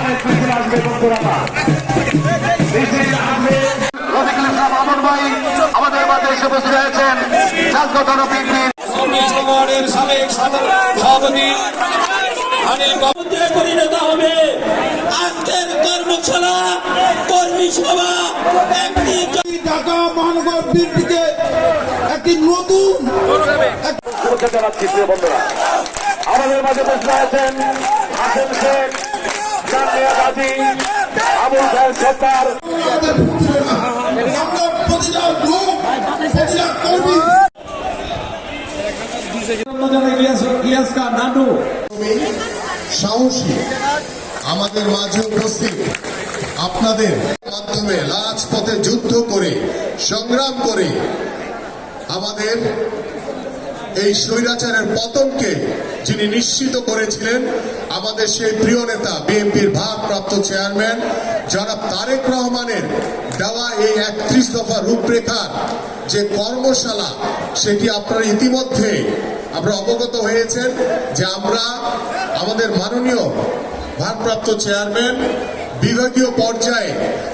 অনেক কিছু আসবে বন্ধুরা। আমাদের মাঝে এসে বসে রয়েছেন জাতীয় বিএনপির সাবেক সভাপতি পরিণত হবে আজকের কর্মশালা কর্মী সভা। একটি ঢাকা মহানগর বিএনপিকে একটি নতুন শুভেচ্ছা জানাচ্ছি প্রিয় বন্ধুরা। আমাদের মাঝে বসে আছেন হাসেম শেখ, জামিয়া গাজী, আবুল খায়ের সরকার। সাহসী আমাদের মাঝে উপস্থিত, আপনাদের মাধ্যমে রাজপথে যুদ্ধ করে সংগ্রাম করে আমাদের এই স্বৈরাচারের পতনকে যিনি নিশ্চিত করেছিলেন, আমাদের সেই প্রিয় নেতা বিএনপির ভারপ্রাপ্ত চেয়ারম্যান জনাব তারেক রহমানের দেওয়া এই 31 দফা রূপরেখার যে কর্মশালা, সেটি আপনারা ইতিমধ্যে আমরা অবগত হয়েছেন যে আমরা আমাদের মাননীয় ভারপ্রাপ্ত চেয়ারম্যান বিভাগীয় পর্যায়ে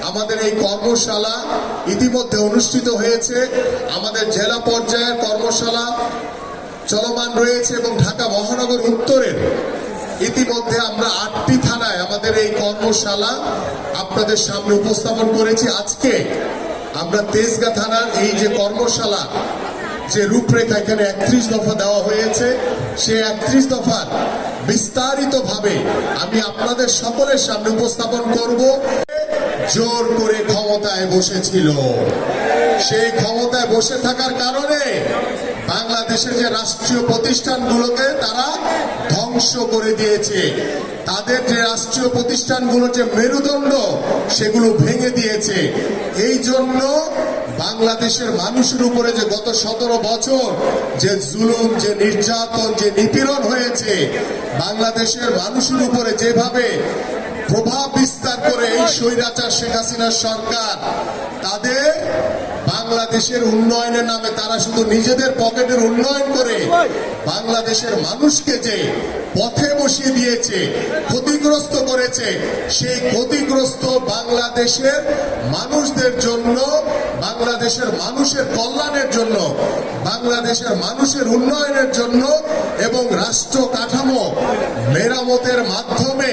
আমাদের এই কর্মশালা ইতিমধ্যে অনুষ্ঠিত হয়েছে। আমাদের জেলা পর্যায়ের কর্মশালা চলমান রয়েছে এবং ঢাকা মহানগর উত্তরের ইতিমধ্যে আমরা 8টি থানায় আমাদের এই কর্মশালা আপনাদের সামনে উপস্থাপন করেছি। আজকে আমরা তেজগাঁ থানার এই যে কর্মশালা যে রূপরেখা এখানে 31 দফা দেওয়া হয়েছে, সেই 31 দফার বিস্তারিতভাবে আমি আপনাদের সকলের সামনে উপস্থাপন করব। জোর করে ক্ষমতায় বসেছিল, সেই ক্ষমতায় বসে থাকার কারণে বাংলাদেশের যে রাষ্ট্রীয় প্রতিষ্ঠানগুলোকে তারা ধ্বংস করে দিয়েছে। তাদের যে রাষ্ট্রীয় প্রতিষ্ঠানগুলোর যে মেরুদণ্ড সেগুলো ভেঙে দিয়েছে। এই জন্য বাংলাদেশের মানুষের উপরে যে গত 17 বছর যে জুলুম, যে নির্যাতন, যে নিপীড়ন হয়েছে, বাংলাদেশের মানুষের উপরে যেভাবে প্রভাব বিস্তার করে এই স্বৈরাচার শেখ হাসিনার সরকার, তাদের বাংলাদেশের উন্নয়নের নামে তারা শুধু নিজেদের পকেটের উন্নয়ন করে বাংলাদেশের মানুষকে যে পথে বসিয়ে দিয়েছে, ক্ষতিগ্রস্ত করেছে, সেই ক্ষতিগ্রস্ত বাংলাদেশের মানুষদের জন্য, বাংলাদেশের মানুষের কল্যাণের জন্য, বাংলাদেশের মানুষের উন্নয়নের জন্য এবং রাষ্ট্র কাঠামো মেরামতের মাধ্যমে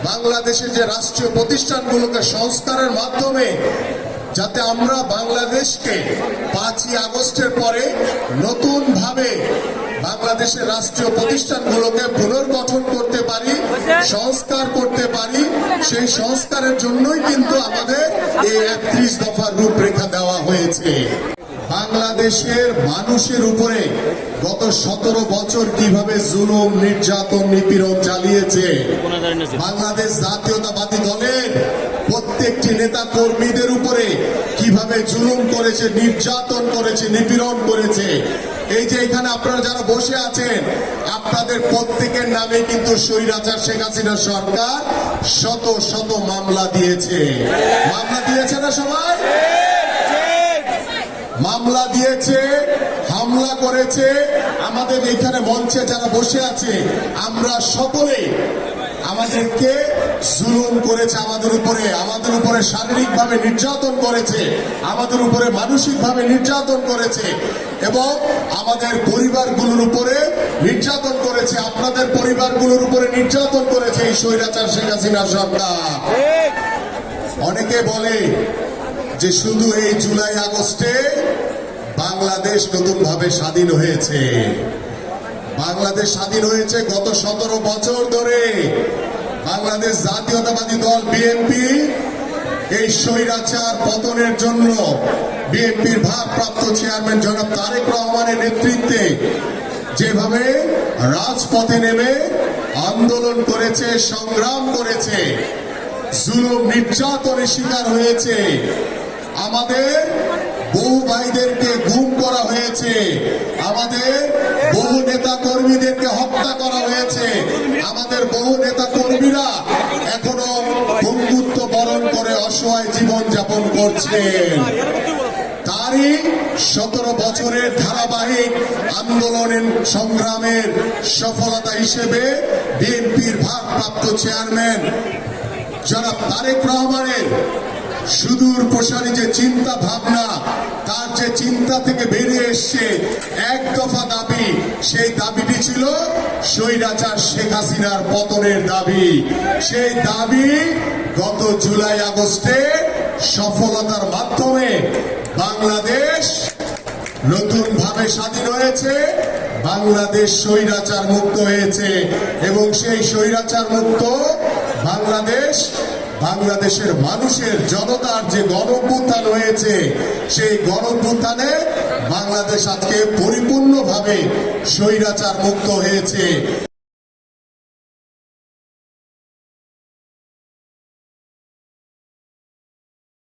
বাংলাদেশের যে রাষ্ট্রীয় প্রতিষ্ঠানগুলোকে সংস্কারের মাধ্যমে যাতে আমরা বাংলাদেশকে 5ই আগস্টের পরে নতুন ভাবে বাংলাদেশের রাষ্ট্রীয় প্রতিষ্ঠানগুলোকে পুনর্গঠন করতে পারি, সংস্কার করতে পারি, সেই সংস্কারের জন্যই কিন্তু আমাদের এই 31 দফার রূপরেখা দেওয়া হয়েছে। বাংলাদেশের মানুষের উপরে গত 17 বছর কিভাবে জুলুম, নির্যাতন, নিপীড়ন চালিয়েছে, বাংলাদেশ জাতীয়তাবাদী দলের প্রত্যেকটি নেতা কর্মীদের উপরে কিভাবে জুলুম করেছে, নির্যাতন করেছে, নিপীড়ন করেছে। এই যে এখানে আপনারা যারা বসে আছেন, আপনাদের প্রত্যেকের নামে কিন্তু স্বৈরাচার শেখ হাসিনা সরকার শত শত মামলা দিয়েছে। মামলা দিয়েছে না সবাই? মামলা দিয়েছে, হামলা করেছে। আমাদের এখানে মঞ্চে যারা বসে আছে, আমরা সকলে আমাদেরকে জুলুম করেছে, আমাদের উপরে শারীরিকভাবে নির্যাতন করেছে, আমাদের উপরে মানসিকভাবে নির্যাতন করেছে এবং আমাদের পরিবারগুলোর উপরে নির্যাতন করেছে, আপনাদের পরিবারগুলোর উপরে নির্যাতন করেছে এই স্বৈরাচার শেখ হাসিনা সরকার। অনেকে বলে যে শুধু এই জুলাই আগস্টে বাংলাদেশ নতুনভাবে স্বাধীন হয়েছে। বাংলাদেশ স্বাধীন হয়েছে গত 17 বছর ধরে। বাংলাদেশ জাতীয়তাবাদী দল বিএনপি এই স্বৈরাচার পতনের জন্য বিএনপির ভারপ্রাপ্ত চেয়ারম্যান জনাব তারেক রহমানের নেতৃত্বে যেভাবে রাজপথে নেমে আন্দোলন করেছে, সংগ্রাম করেছে, জুলুম নির্যাতনের শিকার হয়েছে, আমাদের বহু ভাইদেরকে গুম করা হয়েছে, আমাদের বহু নেতা কর্মীদেরকে হত্যা করা হয়েছে, আমাদের বহু নেতা কর্মীরা এখনো বন্ধুত্ব বরণ করে অসহায় জীবন যাপন করছেন। তার তারই 17 বছরের ধারাবাহিক আন্দোলনের সংগ্রামের সফলতা হিসেবে বিএনপির ভারপ্রাপ্ত চেয়ারম্যান জনাব তারেক রহমানের সুদূর প্রসারী যে চিন্তা ভাবনা, তার যে চিন্তা থেকে বেরিয়ে এসছে এক দফা দাবি, সেই দাবিটি ছিল স্বৈরাচার শেখ হাসিনার পতনের দাবি। সেই দাবি গত জুলাই আগস্টে সফলতার মাধ্যমে বাংলাদেশ নতুন ভাবে স্বাধীন হয়েছে, বাংলাদেশ স্বৈরাচার মুক্ত হয়েছে এবং সেই স্বৈরাচার মুক্ত বাংলাদেশের মানুষের জনতার যে গণঅভ্যুত্থান হয়েছে, সেই গণঅভ্যুত্থানে বাংলাদেশ আজকে পরিপূর্ণভাবে স্বৈরাচার মুক্ত হয়েছে।